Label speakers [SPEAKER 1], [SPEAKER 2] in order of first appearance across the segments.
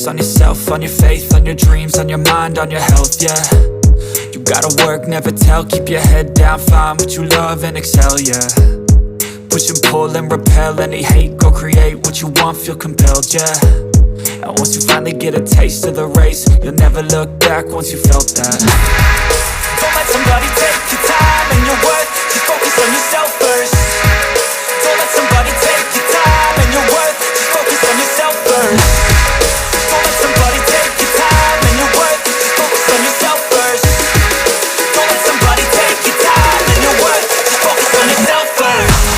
[SPEAKER 1] focus on yourself, on your faith, on your dreams, on your mind, on your health, yeah. You gotta work, never tell, keep your head down, find what you love and excel, yeah. Push and pull and repel any hate, go create what you want, feel compelled, yeah. And once you finally get a taste of the race, you'll never look back once you felt that. Don't let somebody take your time and your worth, just focus on yourself first. Don't let somebody take your time and your worth, just focus on yourself first. Don't let somebody take your time and your worth, just focus on yourself first. Don't let somebody take your time and your worth, just focus on yourself first.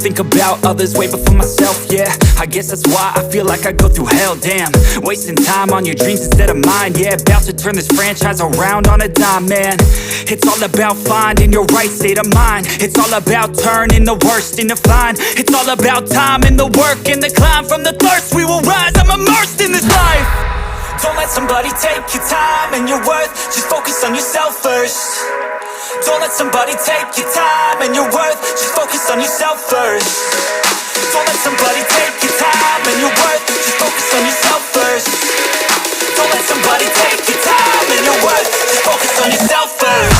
[SPEAKER 1] Think about others way before myself, yeah. I guess that's why I feel like I go through hell, damn. Wasting time on your dreams instead of mine, yeah. About to turn this franchise around on a dime, man. It's all about finding your right state of mind. It's all about turning the worst into fine. It's all about time and the work and the climb. From the thirst we will rise, I'm immersed in this life. Don't let somebody take your time and your worth, just focus on yourself first. Don't let somebody take your time and your worth, just focus on yourself first. Don't let somebody take your time and your worth, just focus on yourself first. Don't let somebody take your time and your worth, just focus on yourself first.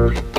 [SPEAKER 2] Over.